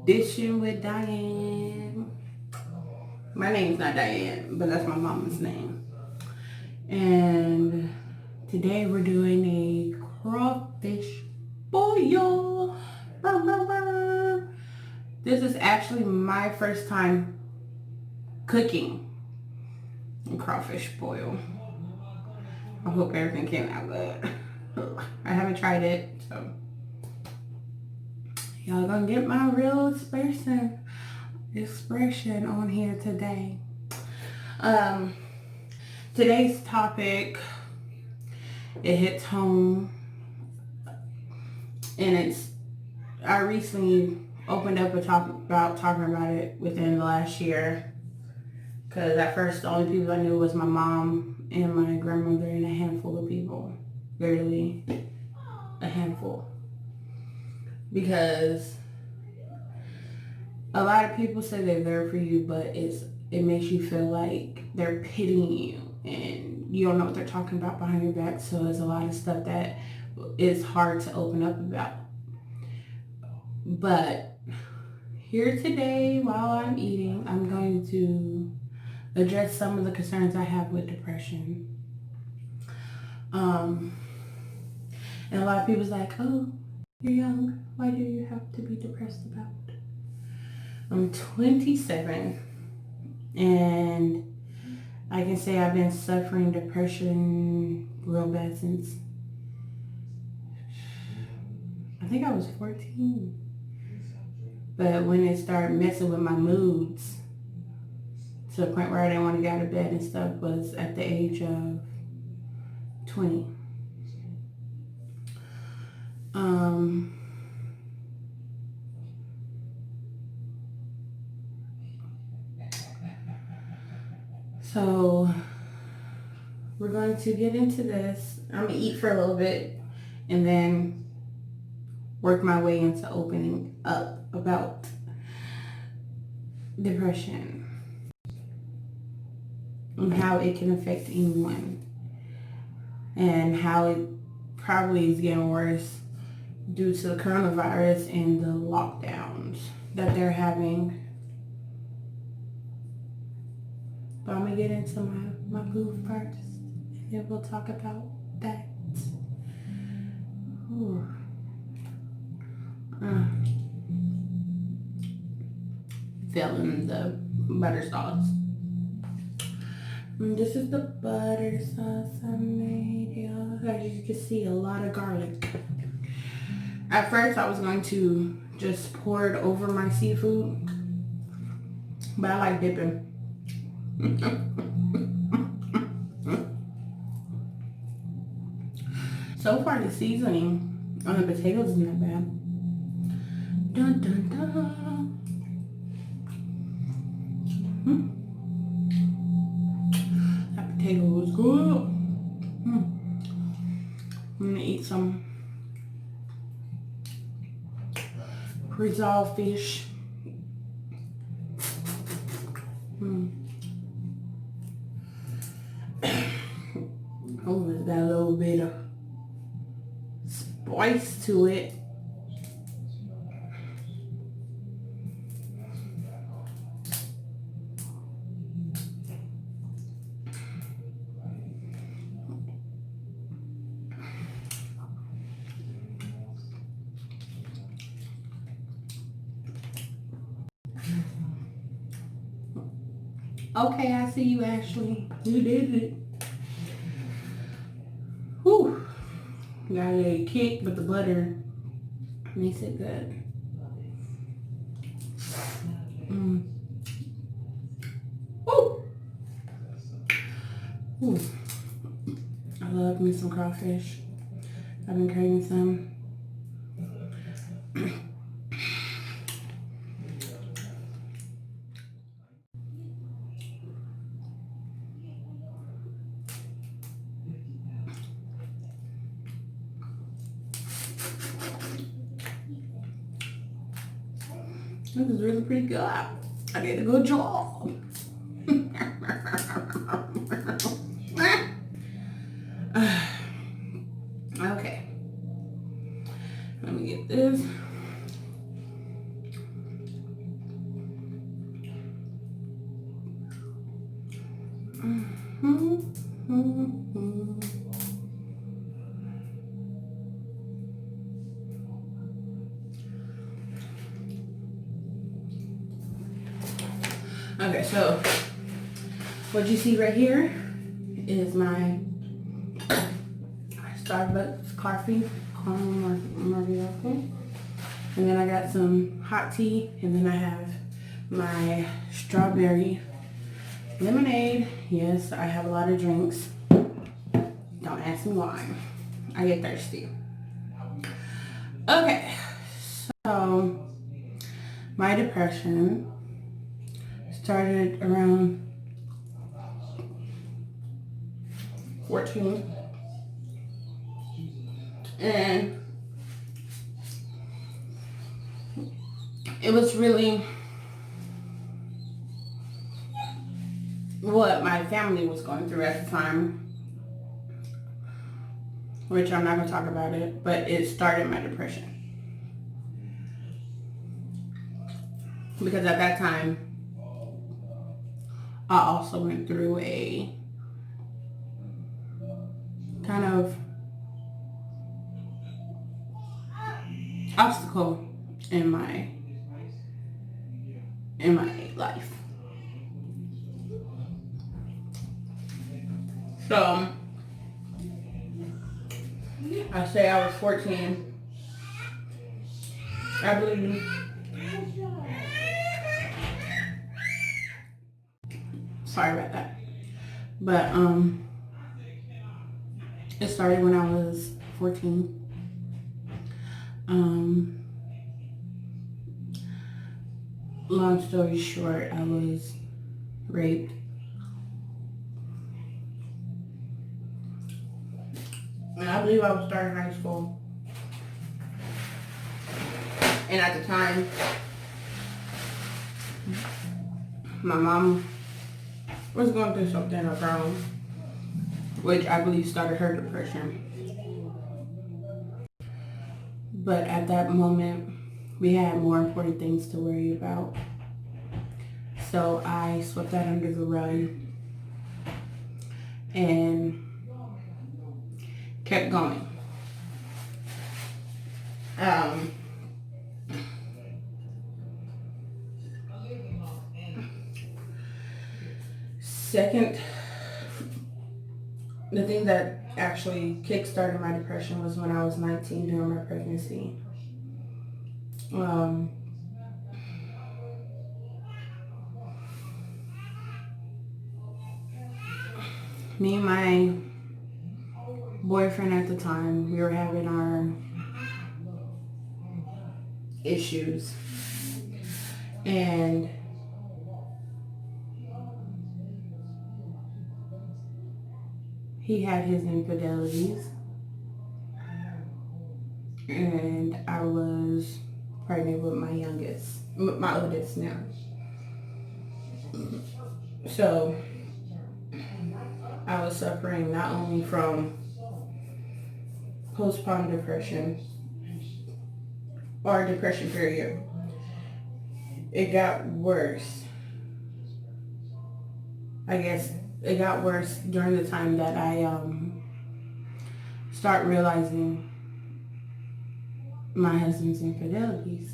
Dishing with Diane. My name's not Diane, but that's my mama's name. And today we're doing a crawfish boil. Brr, brr, brr. This is actually my first time cooking a crawfish boil. I hope everything came out good. I haven't tried it, so y'all gonna get my real expression on here today. Today's topic, it hits home, and I recently opened up talking about it within the last year, because at first the only people I knew was my mom and my grandmother and a handful of people, literally a handful, because a lot of people say they're there for you, but it makes you feel like they're pitying you and you don't know what they're talking about behind your back. So there's a lot of stuff that is hard to open up about. But here today, while I'm eating, I'm going to address some of the concerns I have with depression. And a lot of people's like, oh, you're young. Why do you have to be depressed about it? I'm 27, and I can say I've been suffering depression real bad since I think I was 14. But when it started messing with my moods to the point where I didn't want to get out of bed and stuff was at the age of 20. So we're going to get into this. I'm going to eat for a little bit and then work my way into opening up about depression and how it can affect anyone and how it probably is getting worse due to the coronavirus and the lockdowns that they're having. But I'm going to get into my food first, and then we'll talk about that. Filling the butter sauce. And this is the butter sauce I made, y'all. As you can see, a lot of garlic. At first, I was going to just pour it over my seafood, but I like dipping. So far, the seasoning on the potatoes is not bad. Dun, dun, dun. That potato was good. I'm gonna eat some preserved fish. Oh, it's got a little bit of spice to it. Okay, I see you, Ashley. You did it. Whew. Got a little kick, but the butter makes it good. Woo. Ooh. I love me some crawfish. I've been craving some. This is really pretty good. I did a good job. Okay. Let me get this. Okay, so what you see right here is my Starbucks coffee, caramel macchiato. And then I got some hot tea, and then I have my strawberry lemonade. Yes, I have a lot of drinks. Don't ask me why. I get thirsty. Okay, so my depression started around 14. And it was really what my family was going through at the time, which I'm not going to talk about it, but it started my depression. Because at that time, I also went through a kind of obstacle in my life. So I say I was 14. I believe. Sorry about that. But it started when I was 14. Long story short, I was raped. And I believe I was starting high school. And at the time, my mom was going through something of her own, which I believe started her depression. But at that moment, we had more important things to worry about. So I swept that under the rug and kept going. Second, the thing that actually kick-started my depression was when I was 19 during my pregnancy. Me and my boyfriend at the time, we were having our issues. And he had his infidelities. And I was pregnant with my oldest now. So I was suffering not only from postpartum depression or depression period. It got worse. I guess it got worse during the time that I start realizing my husband's infidelities.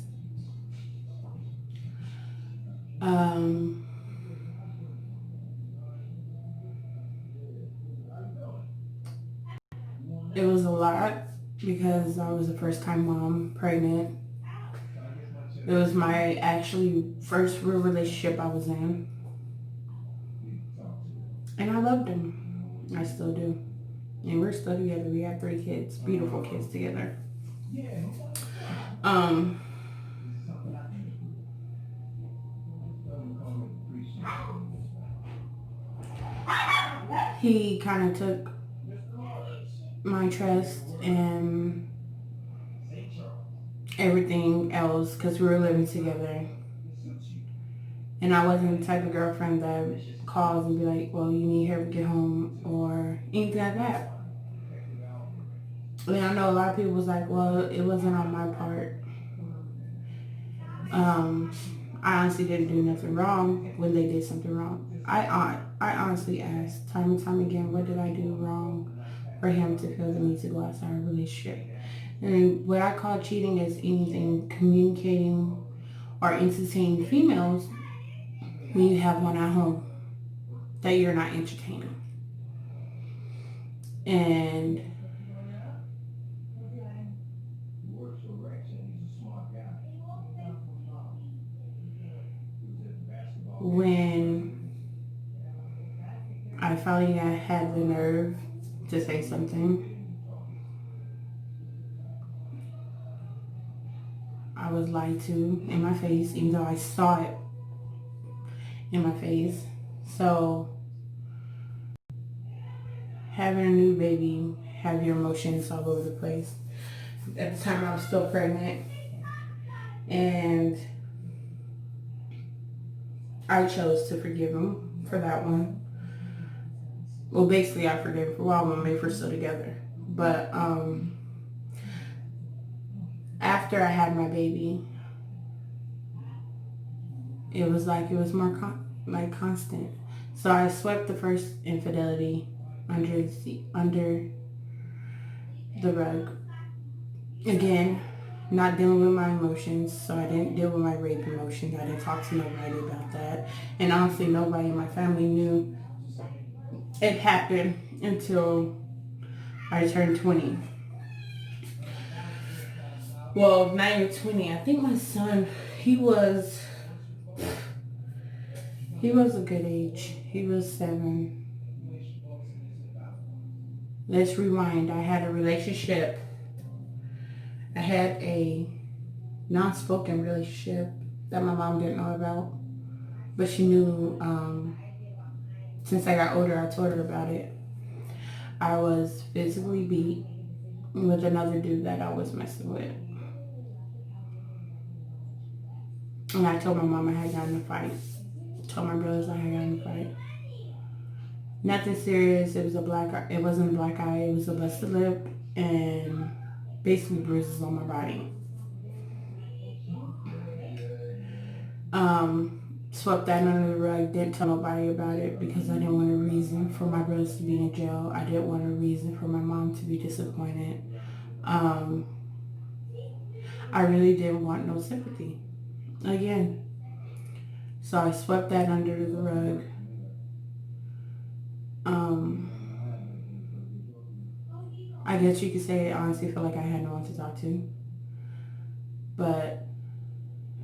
It was a lot because I was a first-time mom, pregnant. It was my actually first real relationship I was in. And I loved him. I still do. And we're still together. We have 3 kids, beautiful kids together. He kind of took my trust and everything else because we were living together. And I wasn't the type of girlfriend that calls and be like, well, you need her to get home or anything like that. I mean, I know a lot of people was like, well, it wasn't on my part. I honestly didn't do nothing wrong when they did something wrong. I honestly asked time and time again, what did I do wrong for him to feel the need to go outside a relationship? And what I call cheating is anything communicating or entertaining females when you have one at home that you're not entertaining. And when I finally had the nerve to say something, I was lied to in my face, even though I saw it in my face. So having a new baby, have your emotions all over the place. At the time I was still pregnant, and I chose to forgive him for that one. Well, basically I forgave him for all of them if we're still together. But after I had my baby, it was more constant. So I swept the first infidelity under the rug. Again, not dealing with my emotions, so I didn't deal with my rape emotions. I didn't talk to nobody about that. And honestly, nobody in my family knew it happened until I turned 20. Well, not even 20. I think my son, he was a good age. He was 7. Let's rewind. I had a relationship. I had a non-spoken relationship that my mom didn't know about. But she knew, since I got older, I told her about it. I was physically beat with another dude that I was messing with. And I told my mom I had gotten in a fight. Told my brothers I had gotten in a fight. Nothing serious. It wasn't a black eye. It was a busted lip and basically bruises on my body. Swept that under the rug. Didn't tell nobody about it because I didn't want a reason for my brothers to be in jail. I didn't want a reason for my mom to be disappointed. I really didn't want no sympathy. Again. So I swept that under the rug. I guess you could say I honestly feel like I had no one to talk to. But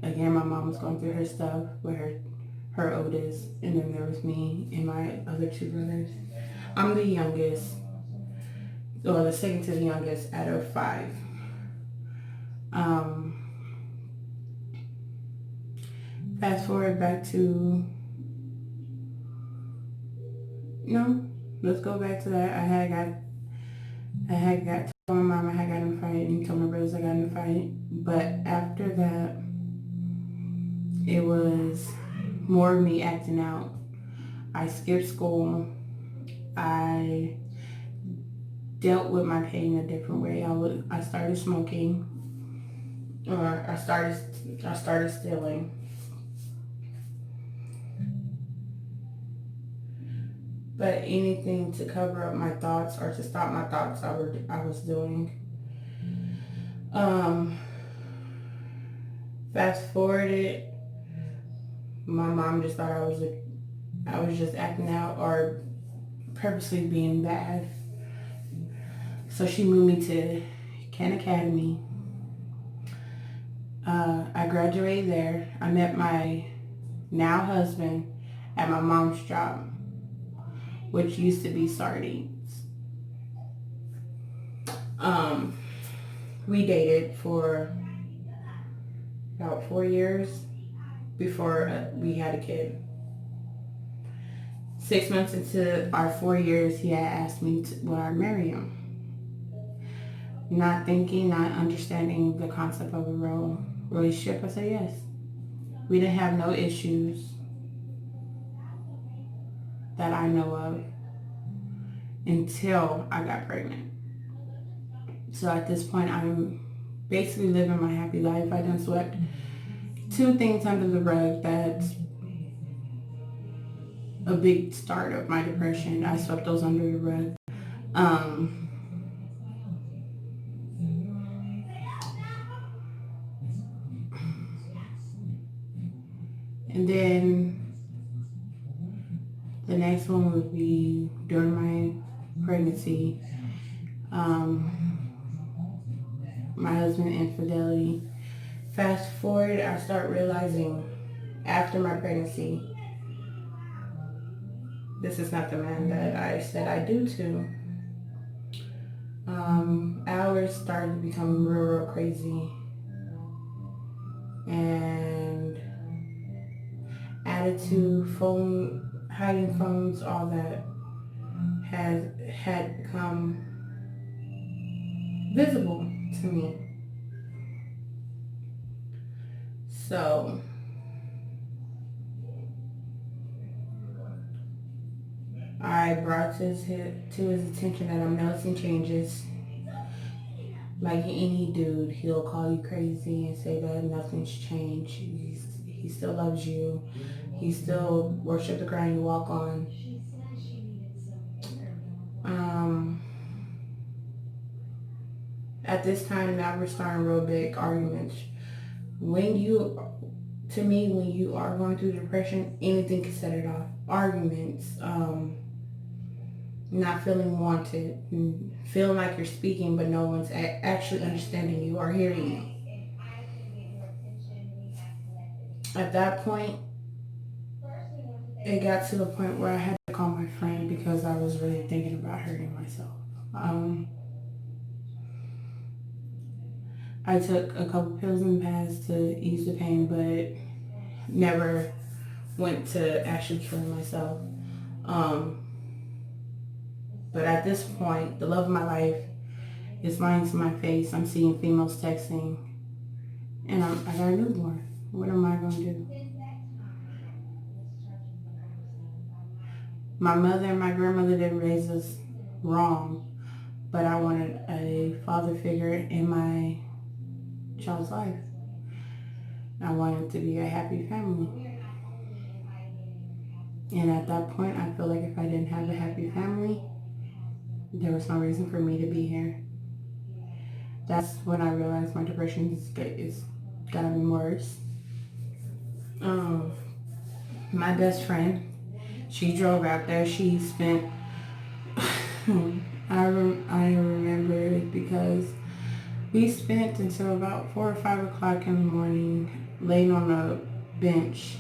again, my mom was going through her stuff with her oldest, and then there was me and my other 2 brothers. I'm the youngest, or the second to the youngest out of 5. Fast forward back to, no, let's go back to that. I had got told my mom I had gotten in a fight and told my brothers I got in a fight. But after that, it was more of me acting out. I skipped school. I dealt with my pain a different way. I started smoking, or I started stealing. But anything to cover up my thoughts or to stop my thoughts, I was doing. Fast forwarded, my mom just thought I was just acting out or purposely being bad. So she moved me to Khan Academy. I graduated there. I met my now husband at my mom's job, which used to be sardines. We dated for about 4 years before we had a kid. 6 months into our 4 years, he had asked me would I marry him. Not thinking, not understanding the concept of a real relationship, I said yes. We didn't have no issues that I know of until I got pregnant. So at this point, I'm basically living my happy life. I done swept two things under the rug that's a big start of my depression. I swept those under the rug. Um, and then the next one would be during my pregnancy. My husband infidelity. Fast forward, I start realizing after my pregnancy, this is not the man that I said I do to. Hours started to become real crazy, and attitude, phone, hiding phones, all that had become visible to me. So I brought to his attention that I'm noticing changes. Like any dude, he'll call you crazy and say that nothing's changed. He still loves you. He still worships the ground you walk on. At this time, now we're starting real big arguments. When you are going through depression, anything can set it off. Arguments, not feeling wanted, feeling like you're speaking but no one's actually understanding you or hearing you. At that point, it got to the point where I had to call my friend because I was really thinking about hurting myself. I took a couple pills in the past to ease the pain, but never went to actually killing myself. But at this point, the love of my life is lying to my face. I'm seeing females texting, and I got a newborn. What am I going to do? My mother and my grandmother didn't raise us wrong, but I wanted a father figure in my child's life. I wanted to be a happy family. And at that point, I feel like if I didn't have a happy family, there was no reason for me to be here. That's when I realized my depression is gotten worse. My best friend, she drove out there. She spent, I remember it because we spent until about 4 or 5 o'clock in the morning laying on a bench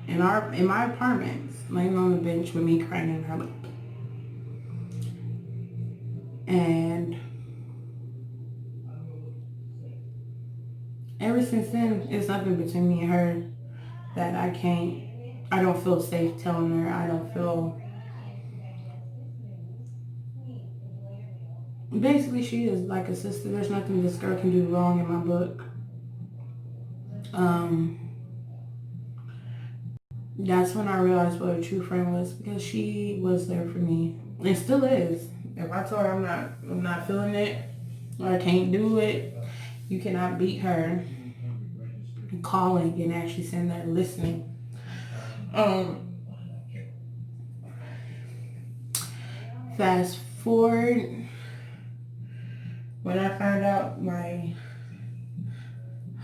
in my apartment, laying on the bench with me crying in her lap. And ever since then, it's nothing between me and her that I don't feel safe telling her. I don't feel, basically she is like a sister. There's nothing this girl can do wrong in my book. That's when I realized what a true friend was, because she was there for me and still is. If I told her I'm not feeling it or I can't do it, you cannot beat her calling and actually sitting there listening. Fast forward, when I found out my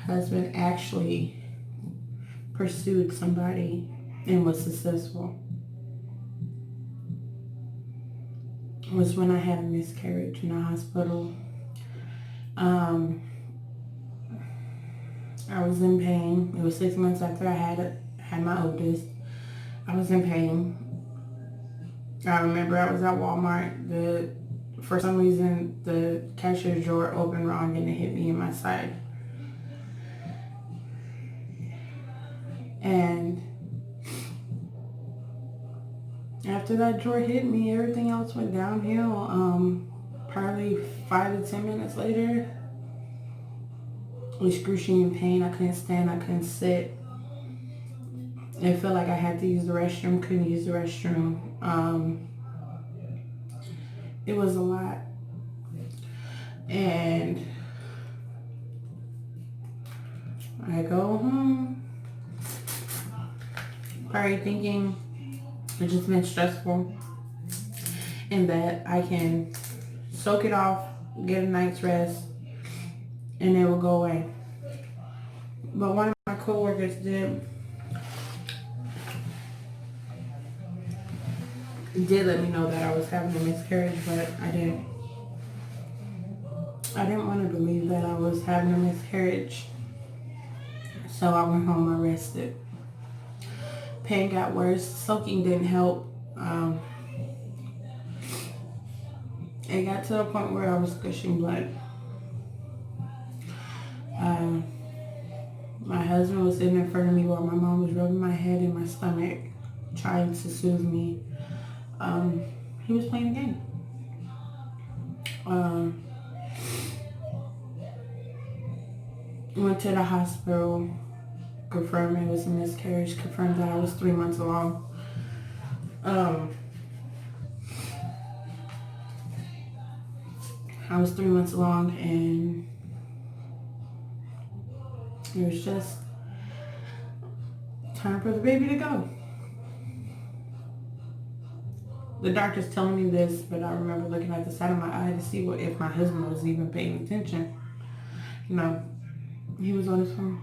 husband actually pursued somebody and was successful, was when I had a miscarriage in the hospital. I was in pain. It was 6 months after I had my oldest. I was in pain. I remember I was at Walmart. For some reason, the cashier's drawer opened wrong and it hit me in my side. And after that drawer hit me, everything else went downhill. Probably 5 to 10 minutes later, excruciating pain. I couldn't stand. I couldn't sit. It felt like I had to use the restroom. Couldn't use the restroom. It was a lot. And I go home, probably thinking it's just been stressful and that I can soak it off, get a night's rest, and it will go away. But one of my coworkers did let me know that I was having a miscarriage, but I didn't want to believe that I was having a miscarriage. So I went home, I rested. Pain got worse. Soaking didn't help. It got to the point where I was gushing blood. My husband was sitting in front of me while my mom was rubbing my head and my stomach, trying to soothe me. He was playing a game. Went to the hospital, confirmed it was a miscarriage, confirmed that I was 3 months along. I was 3 months along, and it was just time for the baby to go. The doctor's telling me this, but I remember looking at the side of my eye to see if my husband was even paying attention. No, he was on his phone.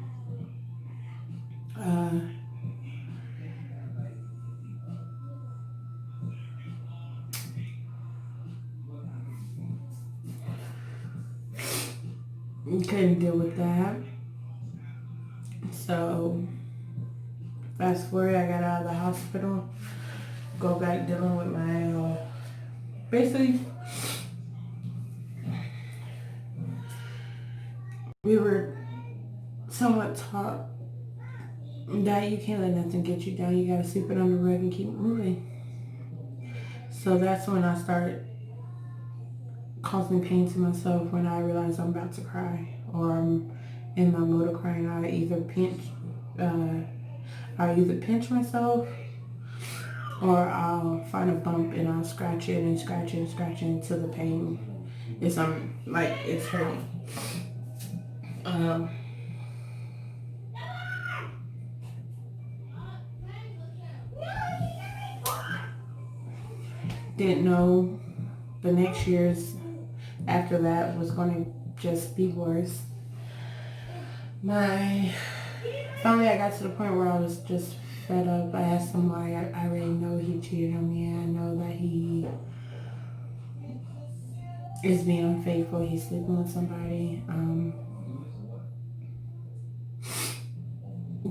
Couldn't deal with that. So, fast forward, I got out of the hospital, go back dealing with my, basically, we were somewhat taught that you can't let nothing get you down. You gotta sweep it under the rug and keep moving. So that's when I started causing pain to myself. When I realize I'm about to cry or I'm in my mode of crying, I either pinch myself, or I'll find a bump and I'll scratch it and scratch it and scratch it until the pain is like it's hurting. Didn't know the next years after that was going to just be worse. Finally I got to the point where I was just fed up. I asked him why. I already know he cheated on me. I know that he is being unfaithful. He's sleeping with somebody.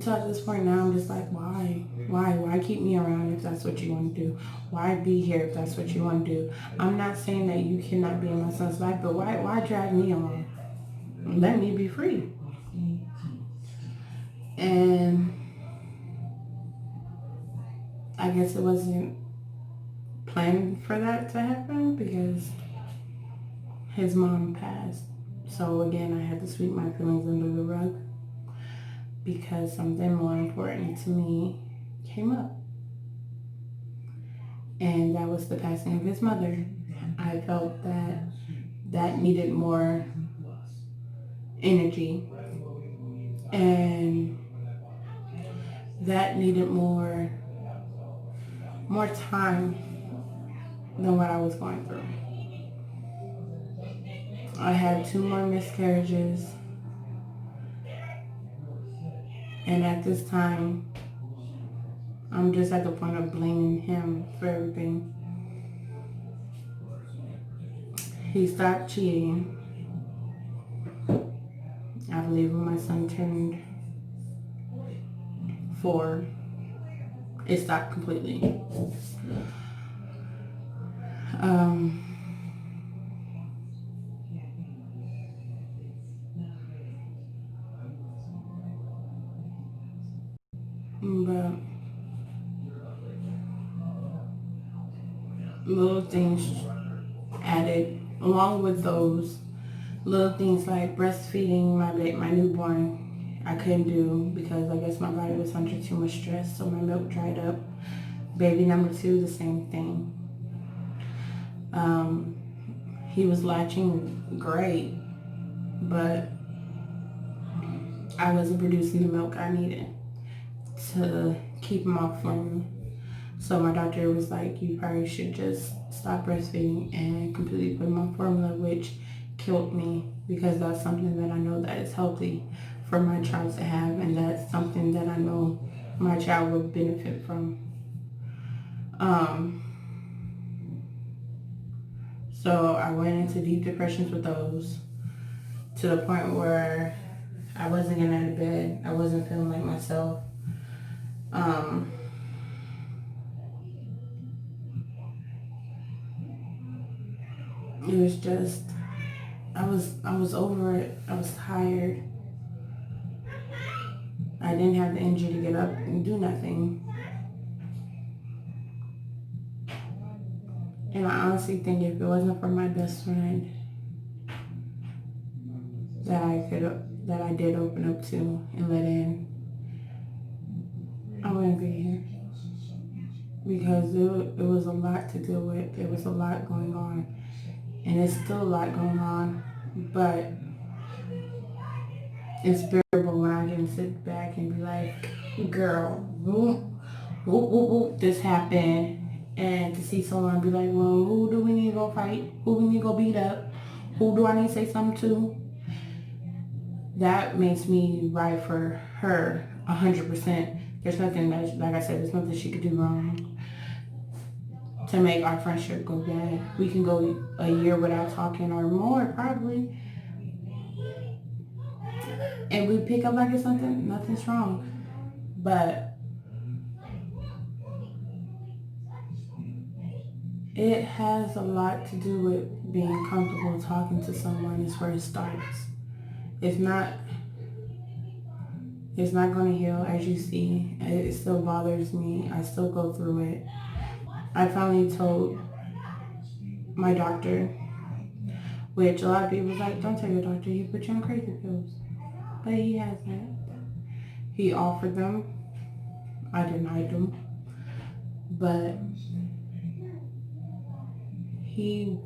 So at this point now, I'm just like, why? Why keep me around if that's what you want to do? Why be here if that's what you want to do? I'm not saying that you cannot be in my son's life, but why drag me along? Let me be free. And I guess it wasn't planned for that to happen because his mom passed. So again, I had to sweep my feelings under the rug because something more important to me came up. And that was the passing of his mother. I felt that needed more energy, and that needed more time than what I was going through. I had 2 more miscarriages, and at this time I'm just at the point of blaming him for everything. He stopped cheating, I believe, when my son turned 4. It stopped completely. But little things added, along with those little things like breastfeeding my newborn, I couldn't do because I guess my body was under too much stress, so my milk dried up. Baby number 2, the same thing. He was latching great, but I wasn't producing the milk I needed to keep him off formula. So my doctor was like, you probably should just stop breastfeeding and completely put him on formula, which killed me because that's something that I know that is healthy for my child to have, and that's something that I know my child will benefit from. Um, so I went into deep depressions with those to the point where I wasn't getting out of bed. I wasn't feeling like myself. Um, it was just I was over it. I was tired. I didn't have the energy to get up and do nothing. And I honestly think if it wasn't for my best friend that I did open up to and let in, I wouldn't be here. Because it was a lot to deal with. It was a lot going on. And it's still a lot going on. But it's bearable when I can sit back and be like, girl, whoop, whoop, whoop, whoop, this happened. And to see someone be like, well, who do we need to go fight? Who we need to go beat up? Who do I need to say something to? That makes me ride for her 100%. There's nothing that, like I said, there's nothing she could do wrong to make our friendship go bad. We can go a year without talking or more, probably. And we pick up like it's nothing's wrong. But it has a lot to do with being comfortable talking to someone is where it starts. It's not going to heal, as you see. It still bothers me. I still go through it. I finally told my doctor, which a lot of people was like, don't tell your doctor, he put you on crazy pills. But he hasn't. He offered them. I denied them. But he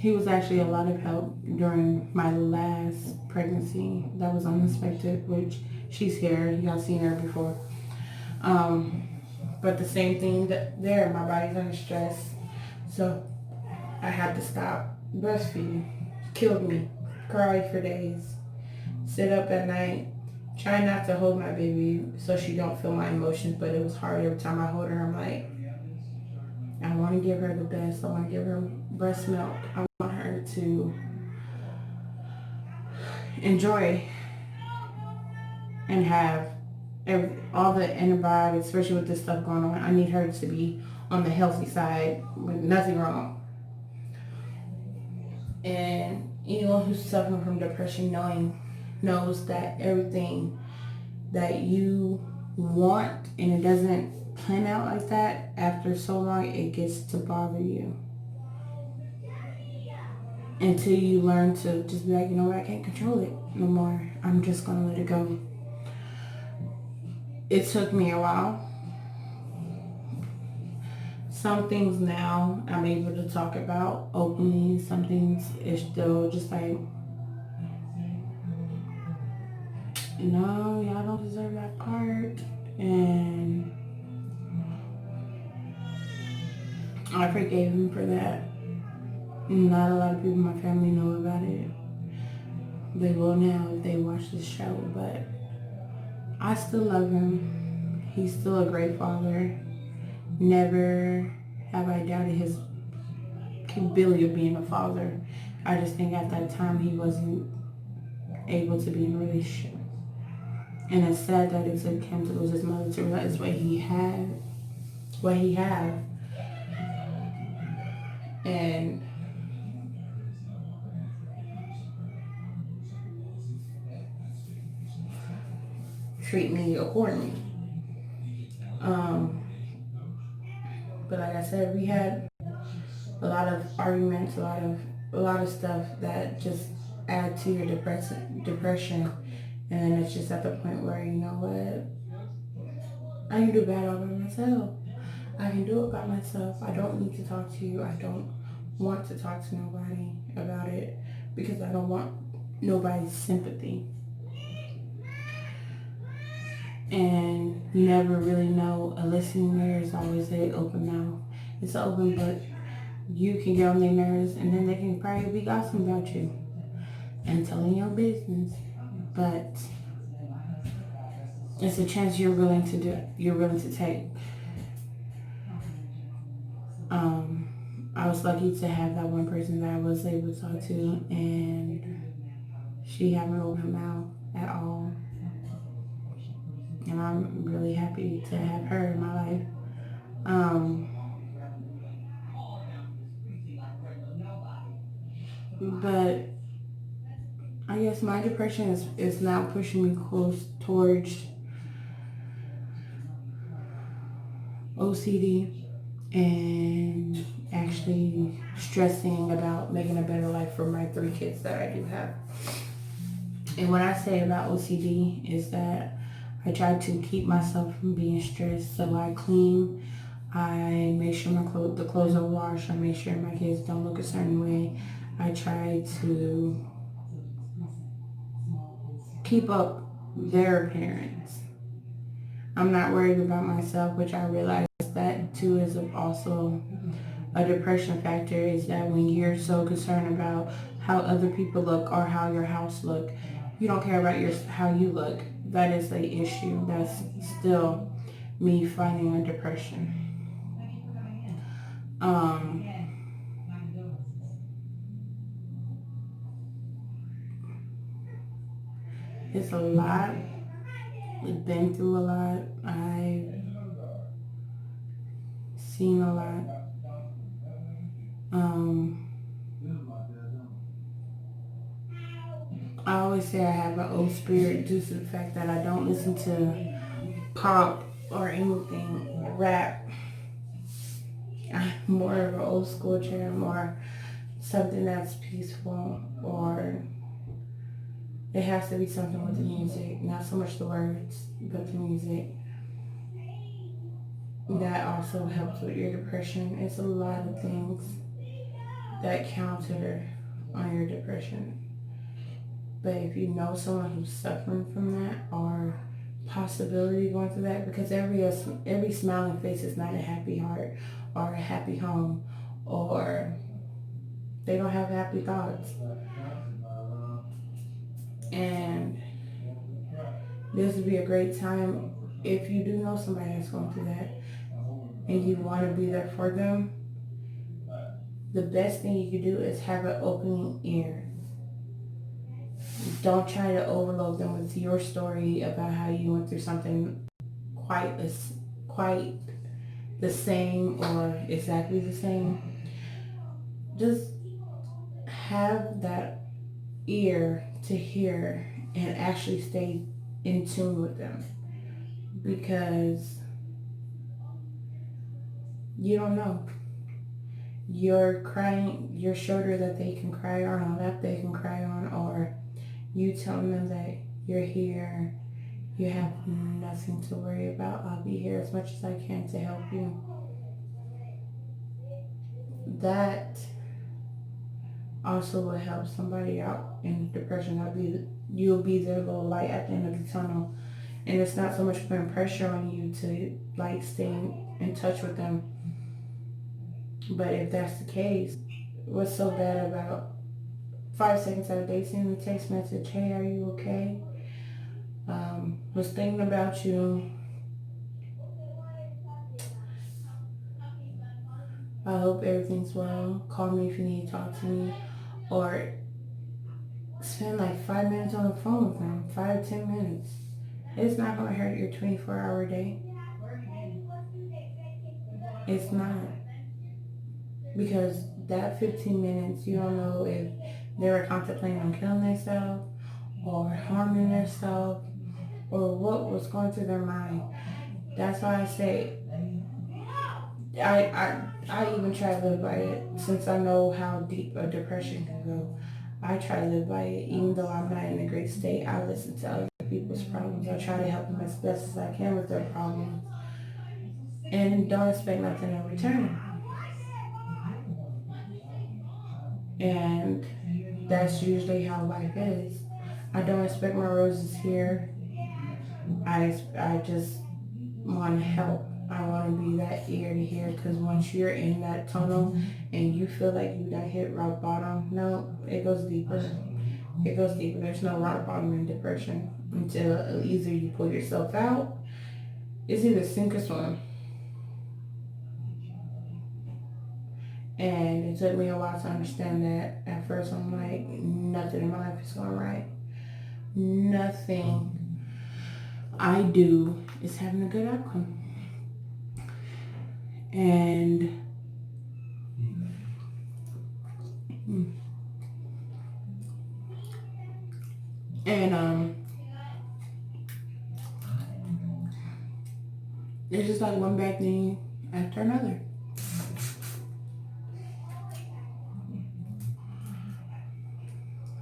was actually a lot of help during my last pregnancy. That was unexpected, which she's here. Y'all seen her before. But the same thing there, my body's under stress. So I had to stop breastfeeding. Killed me. Cried for days. Sit up at night. Try not to hold my baby so she don't feel my emotions, but it was hard every time I hold her. I'm like, I want to give her the best. I want to give her breast milk. I want her to enjoy and have all the antibiotics, especially with this stuff going on. I need her to be on the healthy side with nothing wrong. And anyone who's suffering from depression knows that everything that you want and it doesn't plan out like that, after so long it gets to bother you. Until you learn to just be like, you know what, I can't control it no more. I'm just gonna let it go. It took me a while. Some things now I'm able to talk about openly. Some things is still just like, no, y'all don't deserve that part. And I forgave him for that. Not a lot of people in my family know about it. They will now if they watch this show, but I still love him. He's still a great father. Never have I doubted his capability of being a father. I just think at that time he wasn't able to be in a relationship. And it's sad that it took him to lose his mother to realize what he had. And treat me accordingly. But like I said, we had a lot of arguments, a lot of stuff that just add to your depression. And it's just at the point where, you know what, I can do bad all by myself. I can do it by myself. I don't need to talk to you. I don't want to talk to nobody about it because I don't want nobody's sympathy. And you never really know. A listening ear is always an open mouth. It's an open book. You can get on their nerves, and then they can probably be gossiping about you and telling your business. But it's a chance you're willing to do. You're willing to take. I was lucky to have that one person that I was able to talk to, and she haven't opened her mouth at all. And I'm really happy to have her in my life. But I guess my depression is now pushing me close towards OCD and actually stressing about making a better life for my 3 kids that I do have. And what I say about OCD is that I try to keep myself from being stressed, so I clean. I make sure the clothes are washed. I make sure my kids don't look a certain way. I try to keep up their appearance. I'm not worried about myself, which I realize that too is also a depression factor, is that when you're so concerned about how other people look or how your house look, you don't care about how you look. That is the issue. That's still me fighting a depression. It's a lot. We've been through a lot. I've seen a lot. I always say I have an old spirit due to the fact that I don't listen to pop or anything rap. I'm more of an old school jam or something that's peaceful, or it has to be something with the music, not so much the words, but the music. That also helps with your depression. It's a lot of things that counter on your depression. But if you know someone who's suffering from that or possibility going through that, because every smiling face is not a happy heart or a happy home, or they don't have happy thoughts. And this would be a great time if you do know somebody that's going through that and you want to be there for them. The best thing you can do is have an opening ear. Don't try to overload them with your story about how you went through something quite the same or exactly the same. Just have that ear to hear and actually stay in tune with them, because you don't know. You're crying, your shoulder that they can cry on, a lap they can cry on, or you telling them that you're here, you have nothing to worry about. I'll be here as much as I can to help you. That also will help somebody out in depression. You'll be their little light at the end of the tunnel. And it's not so much putting pressure on you to stay in touch with them. But if that's the case, what's so bad about 5 seconds out of the day sending a text message, hey, are you okay? Was thinking about you. I hope everything's well. Call me if you need to talk to me. Or spend 5 minutes on the phone with them. 5-10 minutes. It's not going to hurt your 24-hour day. It's not. Because that 15 minutes, you don't know if they were contemplating on killing themselves or harming themselves or what was going through their mind. That's why I say I even try to live by it, since I know how deep a depression can go. I try to live by it. Even though I'm not in a great state, I listen to other people's problems. I try to help them as best as I can with their problems and don't expect nothing in return. And that's usually how life is. I don't expect my roses here. I just want to help. I want to be that ear to hear, because once you're in that tunnel and you feel like you done hit rock bottom, no, it goes deeper. It goes deeper. There's no rock bottom in depression until either you pull yourself out. It's either sink or swim. And it took me a while to understand that. At first, I'm like, nothing in my life is going right. Nothing I do is having a good outcome. And and it's just like one bad thing after another.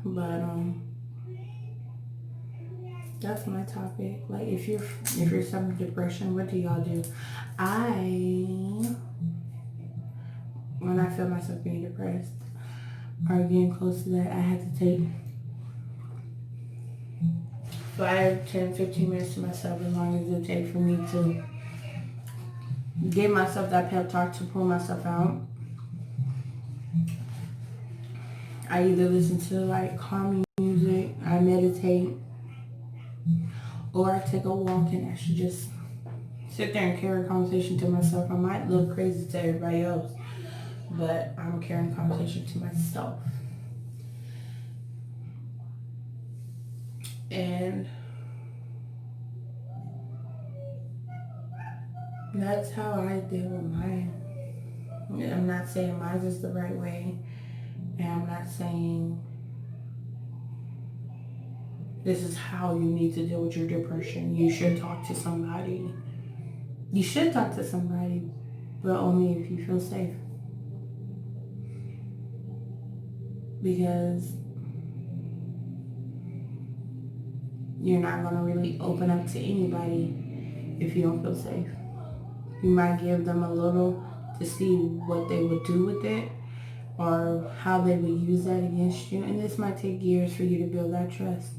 But that's my topic. Like, if you're suffering depression, what do y'all do? When I feel myself being depressed or getting close to that, I had to take 5, 10, 15 minutes to myself, as long as it takes for me to give myself that pep talk to pull myself out. I either listen to like calming music, I meditate, or I take a walk and actually just sit there and carry a conversation to myself. I might look crazy to everybody else, but I'm carrying a conversation to myself. And that's how I deal with mine. I'm not saying mine is the right way, and I'm not saying this is how you need to deal with your depression. You should talk to somebody. You should talk to somebody, but only if you feel safe. Because you're not going to really open up to anybody if you don't feel safe. You might give them a little to see what they would do with it or how they would use that against you. And this might take years for you to build that trust.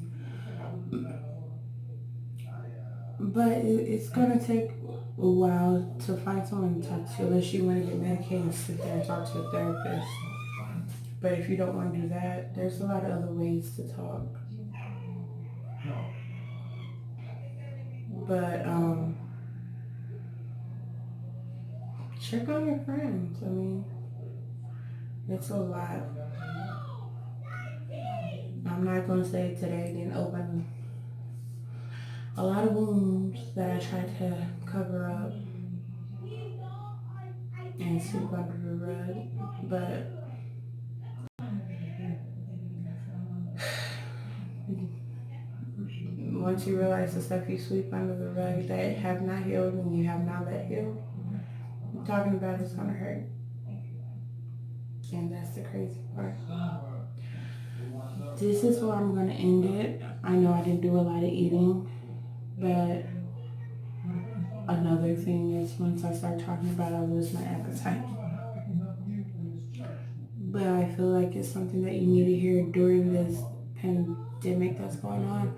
But it's going to take a while to find someone to talk to, unless you want to get medicated and sit there and talk to a therapist. But if you don't want to do that, there's a lot of other ways to talk. But check on your friends. I mean, it's a lot. I'm not going to say today didn't open a lot of wounds that I tried to cover up and sweep under the rug. But once you realize the stuff you sweep under the rug that have not healed and you have not let heal, talking about it's gonna hurt. And that's the crazy part. This is where I'm gonna end it. I know I didn't do a lot of eating, but another thing is once I start talking about it, I lose my appetite. But I feel like it's something that you need to hear during this pandemic that's going on.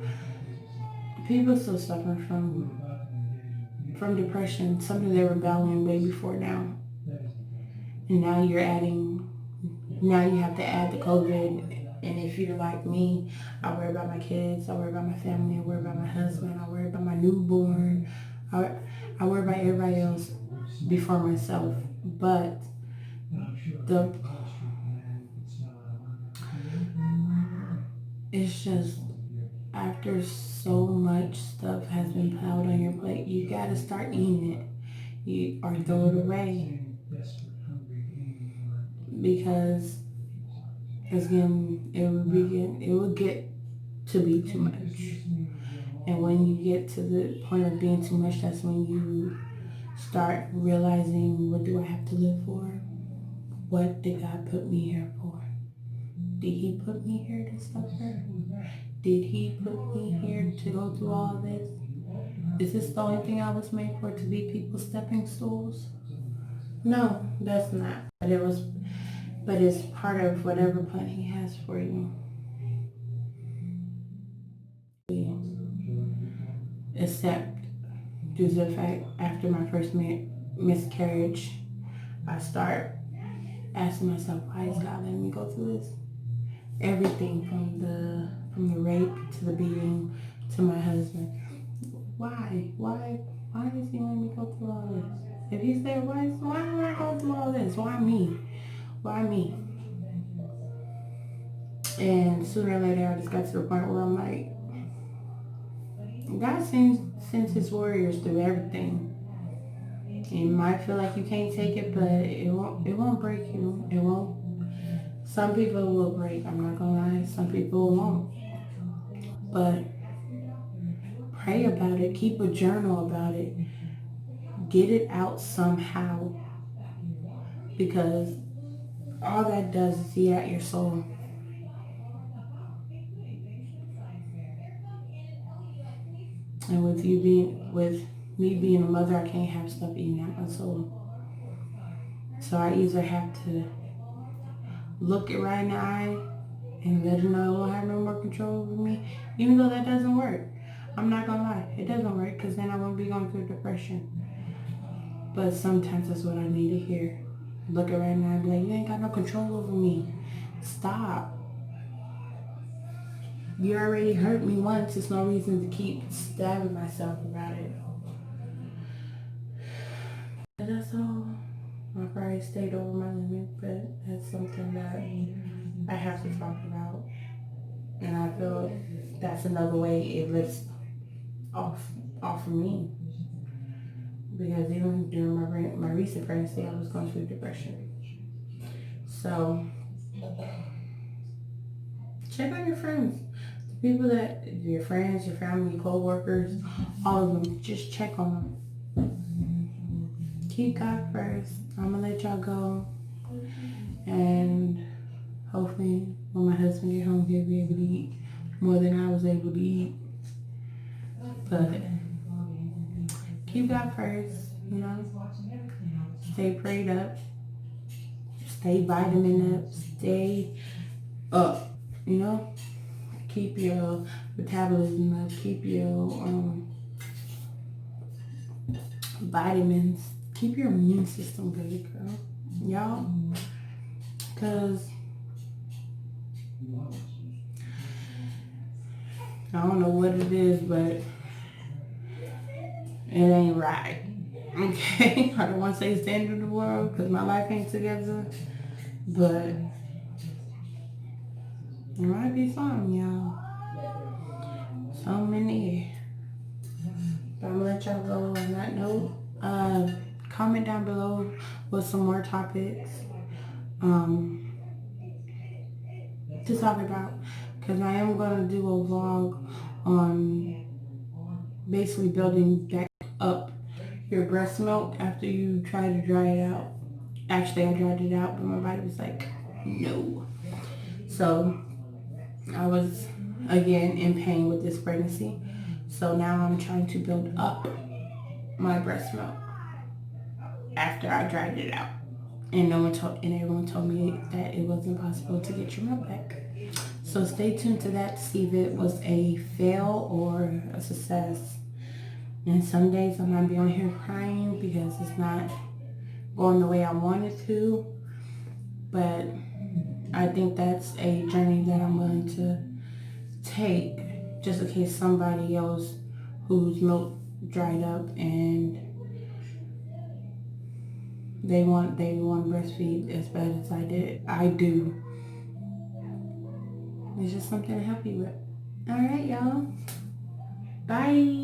People still suffering from depression, something they were battling way before now. And now you have to add the COVID. And if you're like me, I worry about my kids, I worry about my family, I worry about my husband, I worry about my newborn, I worry about everybody else before myself. But it's just, after so much stuff has been piled on your plate, you gotta start eating it, or throw it away, because it will get to be too much. And when you get to the point of being too much, that's when you start realizing, what do I have to live for? What did God put me here for? Did he put me here to suffer? Did he put me here to go through all this? Is this the only thing I was made for, to be people's stepping stools? No, that's not. But it's part of whatever plan he has for you. Except due to the fact after my first miscarriage, I start asking myself, why is God letting me go through this? Everything from the rape to the beating to my husband. Why is he letting me go through all this? If he's there, why do I go through all this? Why me? Why me? And sooner or later, I just got to the point where I'm like, God sends his warriors through everything. You might feel like you can't take it, but it won't break you. It won't. Some people will break. I'm not gonna lie. Some people won't. But pray about it. Keep a journal about it. Get it out somehow, because all that does is eat at your soul. And with me being a mother, I can't have stuff eating at my soul. So I either have to look it right in the eye and let it know it won't have no more control over me, even though that doesn't work. I'm not gonna lie, it doesn't work, because then I won't be going through depression. But sometimes that's what I need to hear. Look it right in the eye and be like, you ain't got no control over me. Stop. You already hurt me once. There's no reason to keep stabbing myself about it. But that's all. I probably stayed over my limit, but that's something that I have to talk about. And I feel that's another way it lifts off of me. Because even during my recent pregnancy, I was going through depression. So check on your friends. The people that, your friends, your family, co-workers, all of them, just check on them. Keep God first. I'm gonna let y'all go. And hopefully when my husband get home, he'll be able to eat more than I was able to eat. But keep God first, you know. Stay prayed up. Stay vitamin up. Stay up, you know. Keep your metabolism up. Keep your vitamins. Keep your immune system good, girl. Y'all. Because I don't know what it is, but it ain't right. Okay? I don't want to say it's the end of the world because my life ain't together. But it might be something, y'all. Something in the air. But I'm going to let y'all go on that note. Comment down below with some more topics to talk about. Because I am going to do a vlog on basically building back up your breast milk after you try to dry it out. Actually, I dried it out, but my body was like, no. So I was, again, in pain with this pregnancy. So now I'm trying to build up my breast milk after I dried it out. And everyone told me that it wasn't possible to get your milk back. So stay tuned to that to see if it was a fail or a success. And some days I might be on here crying because it's not going the way I wanted to. But I think that's a journey that I'm willing to take just in case somebody else whose milk dried up and they want to breastfeed as bad as I do. It's just something to help you with. All right, y'all. Bye.